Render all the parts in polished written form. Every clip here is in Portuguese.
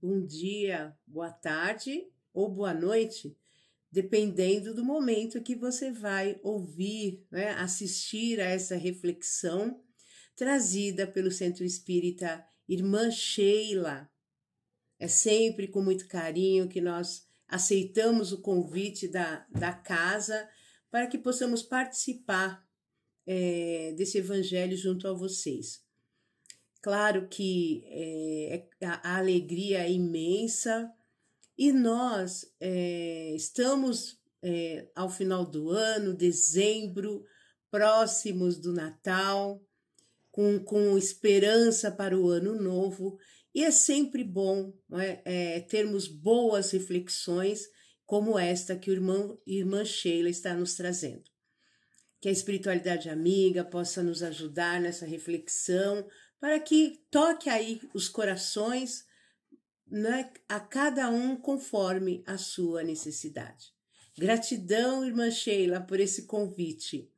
bom dia, boa tarde ou boa noite, dependendo do momento que você vai ouvir, né, assistir a essa reflexão trazida pelo Centro Espírita Irmã Sheila. É sempre com muito carinho que nós aceitamos o convite da casa para que possamos participar desse evangelho junto a vocês. Claro que a alegria é imensa e nós estamos ao final do ano, dezembro, próximos do Natal, com esperança para o ano novo, e é sempre bom, não é, termos boas reflexões como esta que o irmã Sheila está nos trazendo. Que a espiritualidade amiga possa nos ajudar nessa reflexão, para que toque aí os corações, né, a cada um conforme a sua necessidade. Gratidão, irmã Sheila, por esse convite.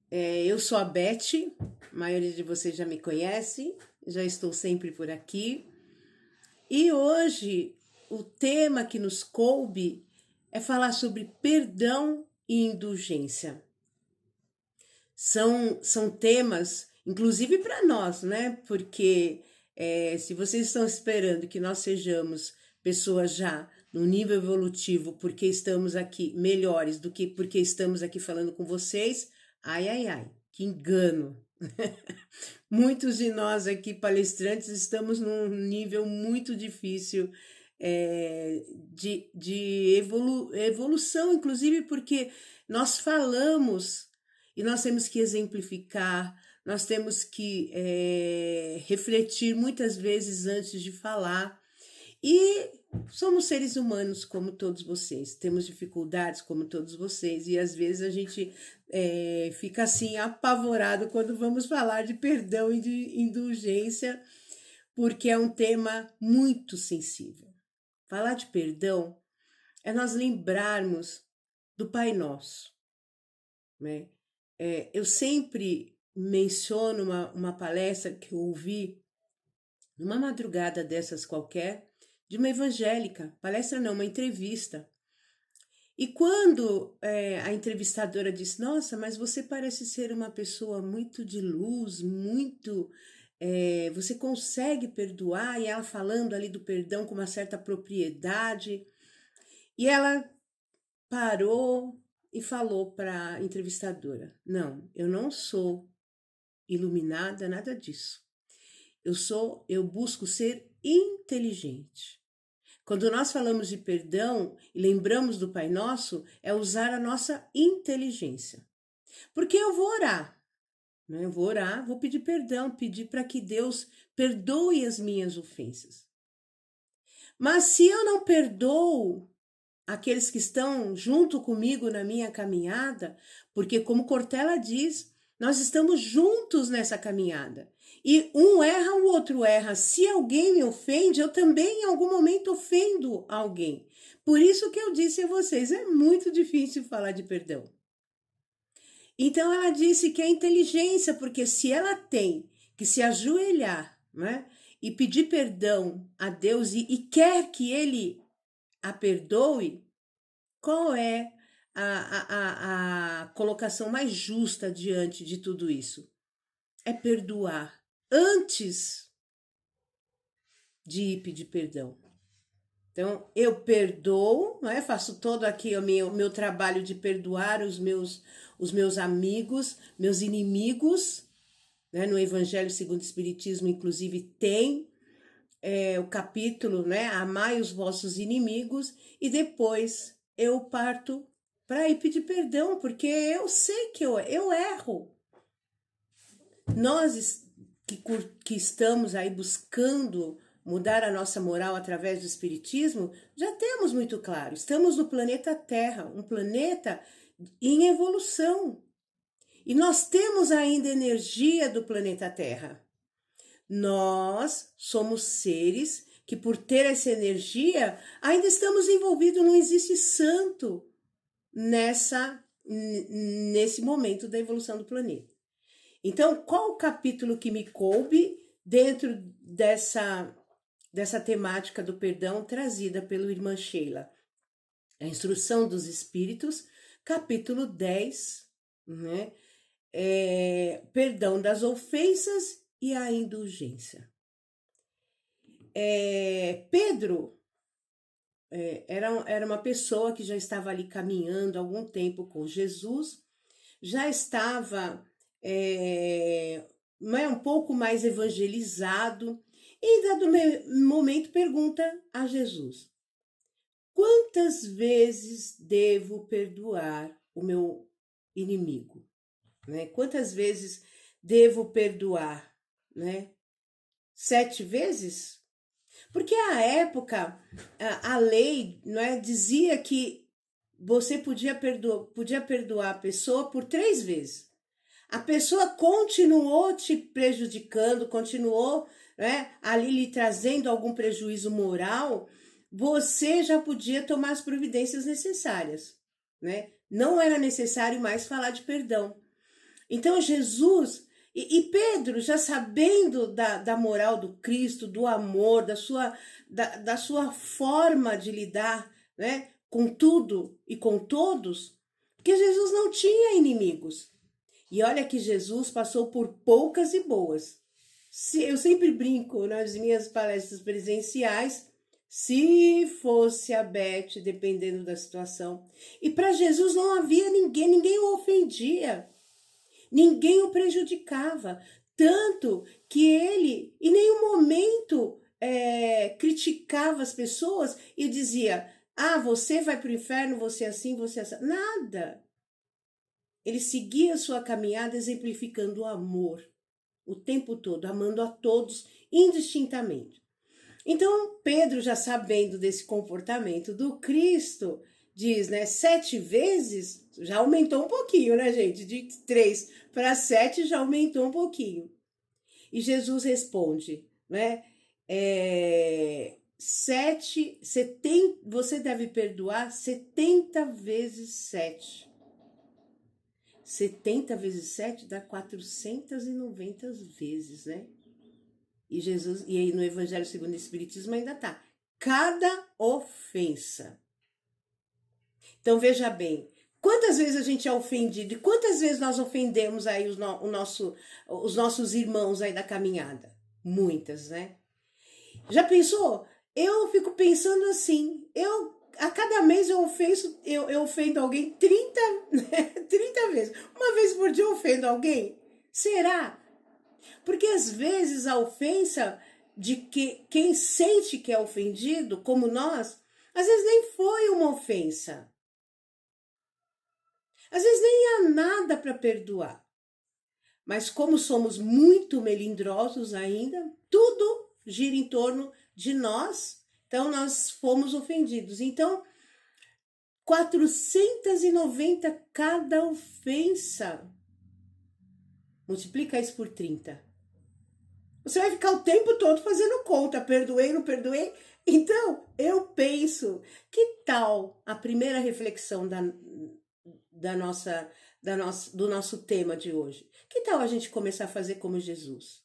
Eu sou a Beth, a maioria de vocês já me conhece, já estou sempre por aqui. E hoje o tema que nos coube é falar sobre perdão e indulgência. São temas, inclusive para nós, né? Porque se vocês estão esperando que nós sejamos pessoas já no nível evolutivo, porque estamos aqui melhores do que porque estamos aqui falando com vocês, ai, que engano! Muitos de nós aqui, palestrantes, estamos num nível muito difícil de evolução, inclusive porque nós falamos e nós temos que exemplificar, nós temos que refletir muitas vezes antes de falar. E somos seres humanos como todos vocês, temos dificuldades como todos vocês, e às vezes a gente fica assim apavorado quando vamos falar de perdão e de indulgência, porque é um tema muito sensível. Falar de perdão é nós lembrarmos do Pai Nosso, né? Eu sempre menciono uma palestra que eu ouvi numa madrugada dessas qualquer, de uma evangélica, palestra não, uma entrevista. E quando a entrevistadora disse, nossa, mas você parece ser uma pessoa muito de luz, muito... você consegue perdoar? E ela falando ali do perdão com uma certa propriedade. E ela parou e falou para a entrevistadora, não, eu não sou iluminada, nada disso. Eu busco ser inteligente. Quando nós falamos de perdão e lembramos do Pai Nosso, é usar a nossa inteligência. Porque eu vou orar, né? Eu vou orar, vou pedir perdão, pedir para que Deus perdoe as minhas ofensas. Mas se eu não perdoo aqueles que estão junto comigo na minha caminhada, porque como Cortella diz, nós estamos juntos nessa caminhada. E um erra, o outro erra. Se alguém me ofende, eu também em algum momento ofendo alguém. Por isso que eu disse a vocês, é muito difícil falar de perdão. Então ela disse que é inteligência, porque se ela tem que se ajoelhar, né, e pedir perdão a Deus e quer que Ele a perdoe, qual é a colocação mais justa diante de tudo isso? É perdoar antes de ir pedir perdão. Então, eu perdoo, não é? Faço todo aqui o meu trabalho de perdoar os meus amigos, meus inimigos, né? No Evangelho segundo o Espiritismo, inclusive, tem o capítulo, né? Amai os vossos inimigos, e depois eu parto para ir pedir perdão, porque eu sei que eu erro. Nós que estamos aí buscando mudar a nossa moral através do Espiritismo, já temos muito claro, estamos no planeta Terra, um planeta em evolução. E nós temos ainda energia do planeta Terra. Nós somos seres que, por ter essa energia, ainda estamos envolvidos, não existe santo nesse momento da evolução do planeta. Então, qual o capítulo que me coube dentro dessa dessa temática do perdão trazida pelo irmã Sheila. A Instrução dos Espíritos, capítulo 10, né? Perdão das ofensas e a indulgência. Pedro era uma pessoa que já estava ali caminhando há algum tempo com Jesus, já estava um pouco mais evangelizado, e em dado momento pergunta a Jesus: quantas vezes devo perdoar o meu inimigo? Né? Quantas vezes devo perdoar? Né? 7 vezes? Porque à época, a lei, não é, dizia que você podia perdoar a pessoa por 3 vezes. A pessoa continuou te prejudicando, continuou, né, ali lhe trazendo algum prejuízo moral, você já podia tomar as providências necessárias, né? Não era necessário mais falar de perdão. Então Jesus e Pedro, já sabendo da moral do Cristo, do amor, da sua forma de lidar, né, com tudo e com todos, porque Jesus não tinha inimigos. E olha que Jesus passou por poucas e boas. Eu sempre brinco nas minhas palestras presenciais, se fosse a Beth, dependendo da situação. E para Jesus não havia ninguém o ofendia. Ninguém o prejudicava, tanto que ele em nenhum momento criticava as pessoas e dizia: ah, você vai para o inferno, você é assim, você é assim. Nada. Ele seguia a sua caminhada exemplificando o amor o tempo todo, amando a todos indistintamente. Então, Pedro, já sabendo desse comportamento do Cristo, diz, né, 7 vezes, já aumentou um pouquinho, né, gente? De 3 para 7 já aumentou um pouquinho. E Jesus responde, né, 70, você deve perdoar 70 vezes 7. 70 vezes 7 dá 490 vezes, né? E Jesus, e aí no Evangelho segundo o Espiritismo ainda tá, cada ofensa. Então veja bem, quantas vezes a gente é ofendido e quantas vezes nós ofendemos aí os nossos irmãos aí da caminhada? Muitas, né? Já pensou? Eu fico pensando assim, a cada mês eu ofendo alguém 30 vezes. Uma vez por dia eu ofendo alguém? Será? Porque às vezes a ofensa de quem sente que é ofendido, como nós, às vezes nem foi uma ofensa. Às vezes nem há nada para perdoar. Mas como somos muito melindrosos ainda, tudo gira em torno de nós, então nós fomos ofendidos. Então, 490 cada ofensa. Multiplica isso por 30. Você vai ficar o tempo todo fazendo conta, perdoei, não perdoei? Então, eu penso, que tal a primeira reflexão do nosso tema de hoje? Que tal a gente começar a fazer como Jesus?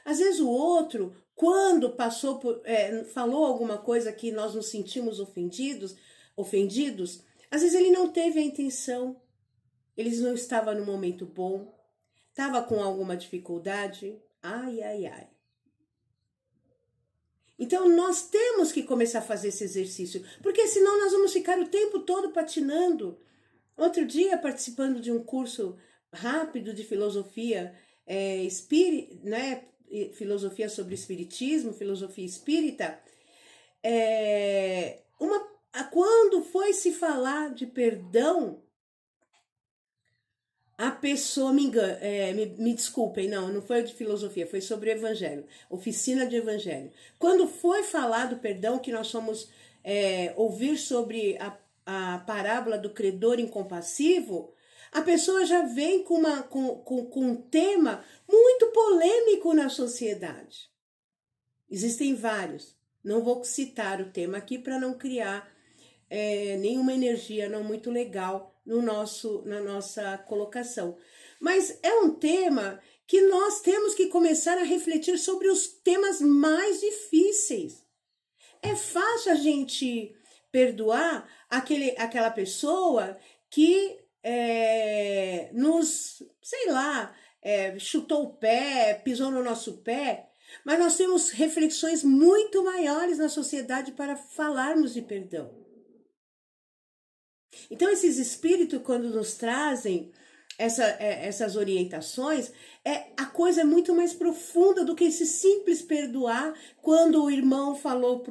Às vezes o outro, quando falou alguma coisa que nós nos sentimos ofendidos, às vezes ele não teve a intenção, ele não estava no momento bom, estava com alguma dificuldade. Ai, ai, ai. Então nós temos que começar a fazer esse exercício, porque senão nós vamos ficar o tempo todo patinando. Outro dia, participando de um curso rápido de filosofia né, filosofia sobre espiritismo, filosofia espírita, quando foi se falar de perdão, a pessoa me desculpem, não foi de filosofia, foi sobre o evangelho, oficina de evangelho. Quando foi falar do perdão, que nós fomos ouvir sobre a parábola do credor incompassivo, a pessoa já vem com um tema muito polêmico na sociedade. Existem vários, não vou citar o tema aqui para não criar nenhuma energia não muito legal na nossa colocação. Mas é um tema que nós temos que começar a refletir sobre os temas mais difíceis. É fácil a gente perdoar aquela pessoa que nos, sei lá, chutou o pé, pisou no nosso pé, mas nós temos reflexões muito maiores na sociedade para falarmos de perdão. Então, esses espíritos, quando nos trazem essas orientações, a coisa é muito mais profunda do que esse simples perdoar quando o irmão falou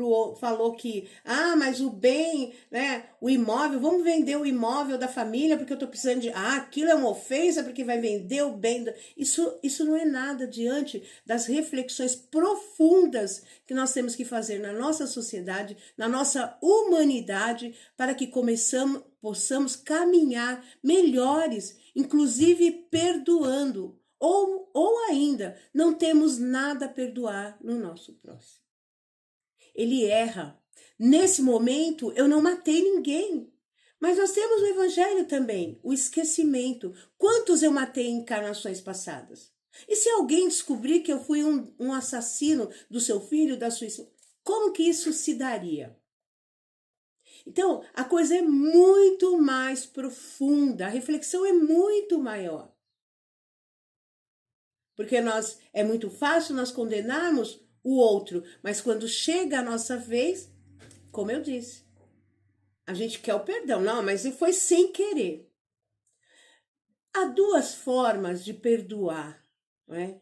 que, mas o bem, né, o imóvel, vamos vender o imóvel da família porque eu tô precisando de, aquilo é uma ofensa porque vai vender o bem. Isso não é nada diante das reflexões profundas que nós temos que fazer na nossa sociedade, na nossa humanidade, para que possamos caminhar melhores, inclusive perdoando, ou ainda não temos nada a perdoar no nosso próximo. Ele erra. Nesse momento eu não matei ninguém, mas nós temos no Evangelho também o esquecimento. Quantos eu matei em encarnações passadas? E se alguém descobrir que eu fui um assassino do seu filho, da sua esposa, como que isso se daria? Então, a coisa é muito mais profunda, a reflexão é muito maior. Porque é muito fácil nós condenarmos o outro, mas quando chega a nossa vez, como eu disse, a gente quer o perdão. Não, mas foi sem querer. Há duas formas de perdoar, não é?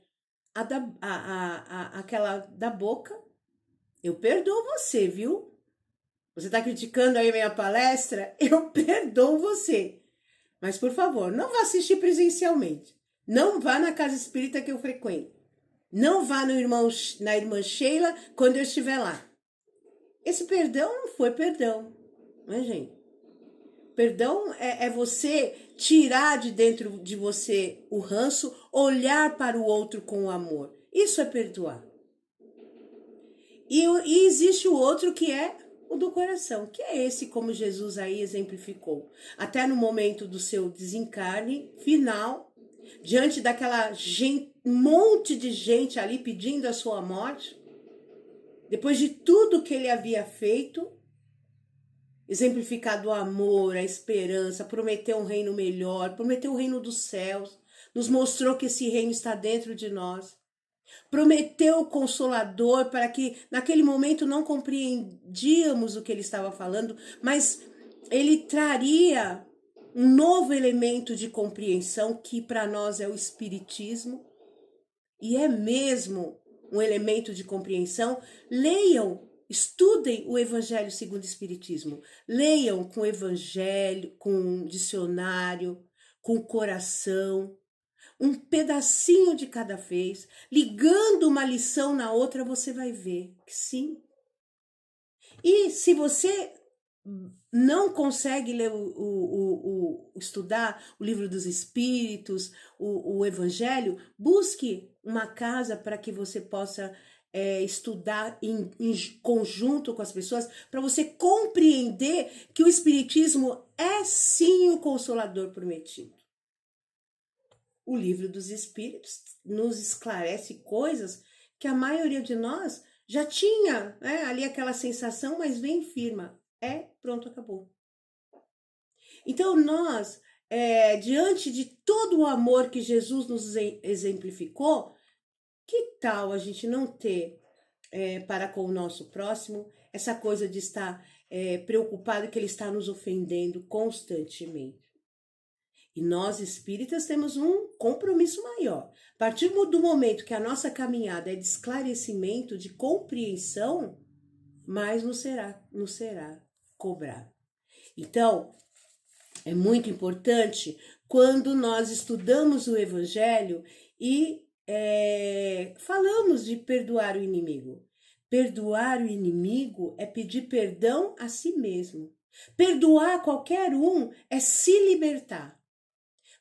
Aquela da boca, eu perdoo você, viu? Você está criticando aí minha palestra? Eu perdoo você. Mas, por favor, não vá assistir presencialmente. Não vá na casa espírita que eu frequento. Não vá na irmã Sheila quando eu estiver lá. Esse perdão não foi perdão, não é, gente? Perdão é você tirar de dentro de você o ranço, olhar para o outro com amor. Isso é perdoar. E existe o outro que é o do coração, que é esse como Jesus aí exemplificou. Até no momento do seu desencarne final, diante daquela monte de gente ali pedindo a sua morte, depois de tudo que ele havia feito, exemplificado o amor, a esperança, prometeu um reino melhor, prometeu o reino dos céus, nos mostrou que esse reino está dentro de nós. Prometeu o Consolador para que naquele momento não compreendíamos o que ele estava falando, mas ele traria um novo elemento de compreensão que para nós é o Espiritismo, e é mesmo um elemento de compreensão. Leiam, estudem o Evangelho segundo o Espiritismo, leiam com o Evangelho, com um dicionário, com o coração, um pedacinho de cada vez, ligando uma lição na outra, você vai ver que sim. E se você não consegue ler estudar o livro dos Espíritos, o Evangelho, busque uma casa para que você possa estudar em conjunto com as pessoas, para você compreender que o Espiritismo é sim o Consolador prometido. O livro dos Espíritos nos esclarece coisas que a maioria de nós já tinha, né, ali aquela sensação, mas bem firme. Pronto, acabou. Então nós, diante de todo o amor que Jesus nos exemplificou, que tal a gente não ter para com o nosso próximo essa coisa de estar preocupado que ele está nos ofendendo constantemente? E nós espíritas temos um compromisso maior. A partir do momento que a nossa caminhada é de esclarecimento, de compreensão, mais nos será cobrado. Então, é muito importante quando nós estudamos o Evangelho e falamos de perdoar o inimigo. Perdoar o inimigo é pedir perdão a si mesmo. Perdoar qualquer um é se libertar.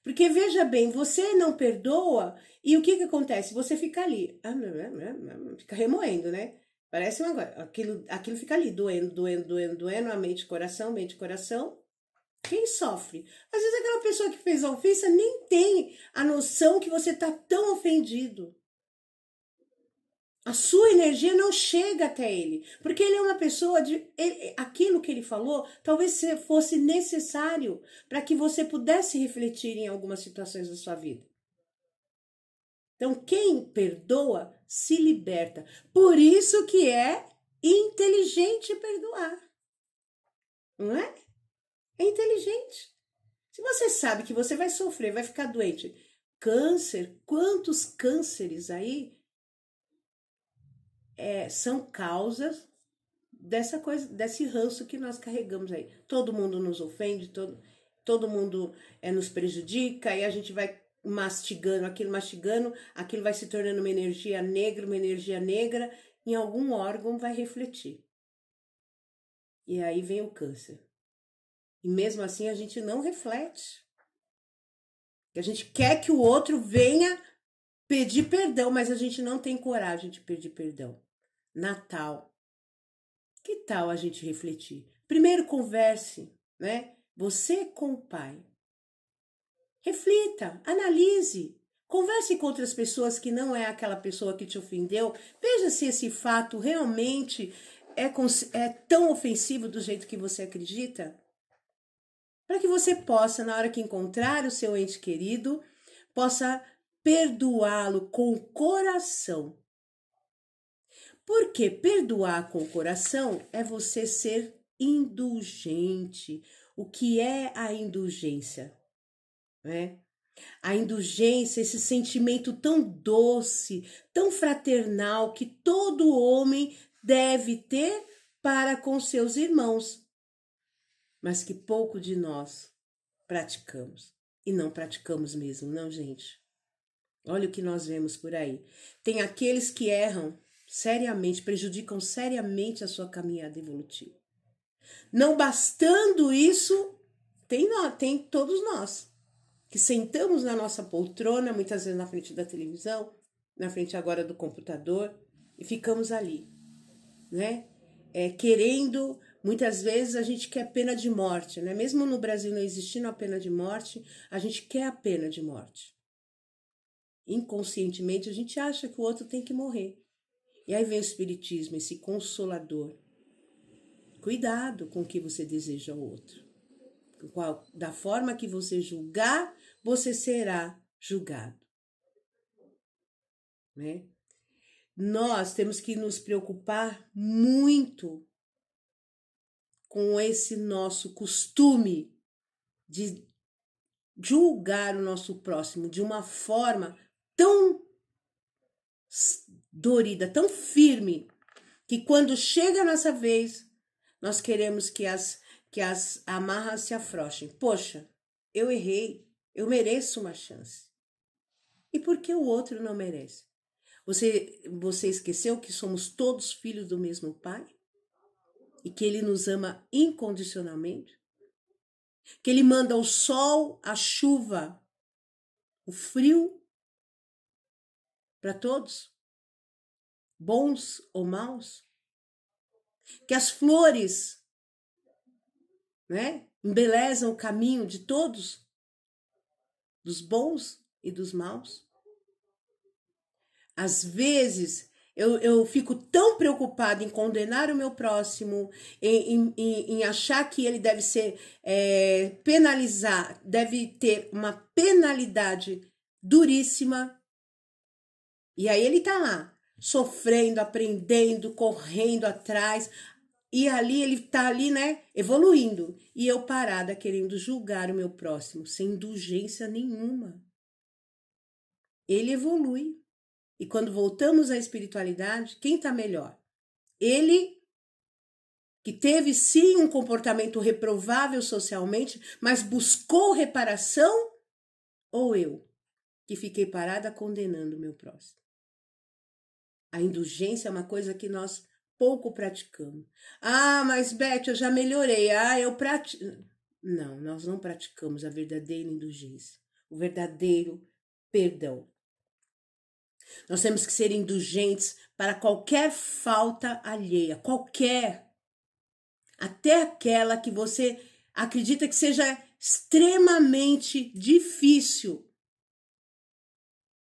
Porque veja bem, você não perdoa e o que acontece? Você fica ali, fica remoendo, né? Parece uma coisa, aquilo fica ali, doendo, a mente e coração, Quem sofre? Às vezes aquela pessoa que fez a ofensa nem tem a noção que você está tão ofendido. A sua energia não chega até ele, porque ele é uma pessoa de aquilo que ele falou, talvez fosse necessário para que você pudesse refletir em algumas situações da sua vida. Então, quem perdoa se liberta. Por isso que é inteligente perdoar. Não é? É inteligente. Se você sabe que você vai sofrer, vai ficar doente, câncer, quantos cânceres aí são causas dessa coisa, desse ranço que nós carregamos aí. Todo mundo nos ofende, todo mundo nos prejudica, e a gente vai mastigando, aquilo vai se tornando uma energia negra, em algum órgão vai refletir. E aí vem o câncer. E mesmo assim a gente não reflete. A gente quer que o outro venha pedir perdão, mas a gente não tem coragem de pedir perdão. Natal. Que tal a gente refletir? Primeiro converse, né? Você com o pai. Reflita, analise. Converse com outras pessoas que não é aquela pessoa que te ofendeu. Veja se esse fato realmente é tão ofensivo do jeito que você acredita. Para que você possa, na hora que encontrar o seu ente querido, possa perdoá-lo com o coração. Porque perdoar com o coração é você ser indulgente. O que é a indulgência? Né? A indulgência, esse sentimento tão doce, tão fraternal que todo homem deve ter para com seus irmãos, mas que pouco de nós praticamos. E não praticamos mesmo, não, gente? Olha o que nós vemos por aí. Tem aqueles que erram seriamente, prejudicam seriamente a sua caminhada evolutiva. Não bastando isso, tem todos nós, que sentamos na nossa poltrona, muitas vezes na frente da televisão, na frente agora do computador, e ficamos ali, né? Querendo, muitas vezes a gente quer pena de morte, né? Mesmo no Brasil não existindo a pena de morte, a gente quer a pena de morte. Inconscientemente a gente acha que o outro tem que morrer. E aí vem o espiritismo, esse consolador. Cuidado com o que você deseja ao outro. Da forma que você julgar, você será julgado. Né? Nós temos que nos preocupar muito com esse nosso costume de julgar o nosso próximo de uma forma tão dorida, tão firme, que quando chega a nossa vez, nós queremos que as amarras se afrouxem. Poxa, eu errei, eu mereço uma chance. E por que o outro não merece? Você esqueceu que somos todos filhos do mesmo Pai? E que Ele nos ama incondicionalmente? Que Ele manda o sol, a chuva, o frio para todos? Bons ou maus? Que as flores, né, embelezam o caminho de todos, dos bons e dos maus. Às vezes eu fico tão preocupada em condenar o meu próximo, em achar que ele deve ser deve ter uma penalidade duríssima. E aí ele tá lá, sofrendo, aprendendo, correndo atrás. E ali ele tá ali, né, evoluindo. E eu parada querendo julgar o meu próximo, sem indulgência nenhuma. Ele evolui. E quando voltamos à espiritualidade, quem tá melhor? Ele, que teve sim um comportamento reprovável socialmente, mas buscou reparação? Ou eu, que fiquei parada condenando o meu próximo? A indulgência é uma coisa que nós pouco praticamos. Ah, mas Beth, eu já melhorei. Ah, eu pratico. Não, nós não praticamos a verdadeira indulgência, o verdadeiro perdão. Nós temos que ser indulgentes para qualquer falta alheia, qualquer. Até aquela que você acredita que seja extremamente difícil.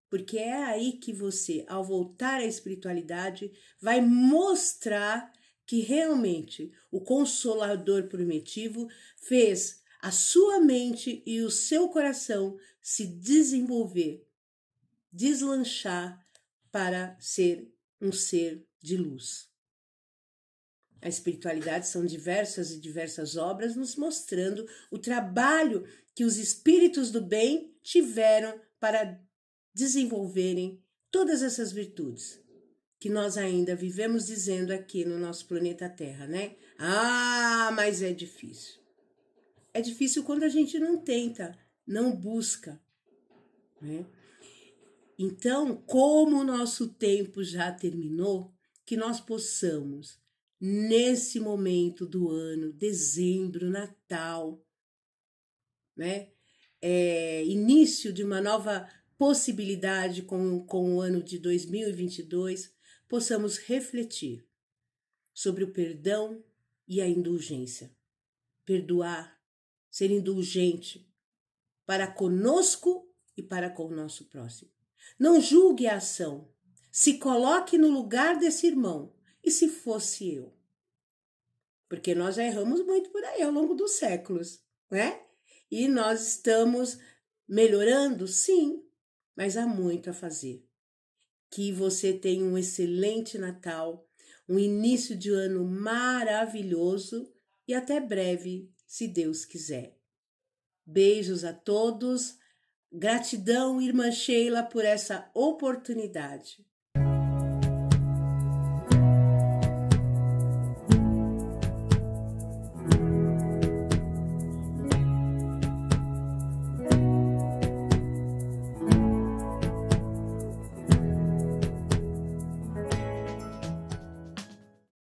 Porque é aí que você, ao voltar à espiritualidade, vai mostrar que realmente o Consolador prometido fez a sua mente e o seu coração se desenvolver, deslanchar para ser um ser de luz. A espiritualidade são diversas e diversas obras nos mostrando o trabalho que os espíritos do bem tiveram para desenvolverem todas essas virtudes que nós ainda vivemos dizendo aqui no nosso planeta Terra, né? Ah, mas é difícil. É difícil quando a gente não tenta, não busca, né? Então, como o nosso tempo já terminou, que nós possamos, nesse momento do ano, dezembro, Natal, né? Início de uma nova possibilidade com o ano de 2022, possamos refletir sobre o perdão e a indulgência. Perdoar, ser indulgente para conosco e para com o nosso próximo. Não julgue a ação. Se coloque no lugar desse irmão. E se fosse eu? Porque nós já erramos muito por aí ao longo dos séculos, né? E nós estamos melhorando, sim, mas há muito a fazer. Que você tenha um excelente Natal, um início de ano maravilhoso e até breve, se Deus quiser. Beijos a todos. Gratidão, irmã Sheila, por essa oportunidade.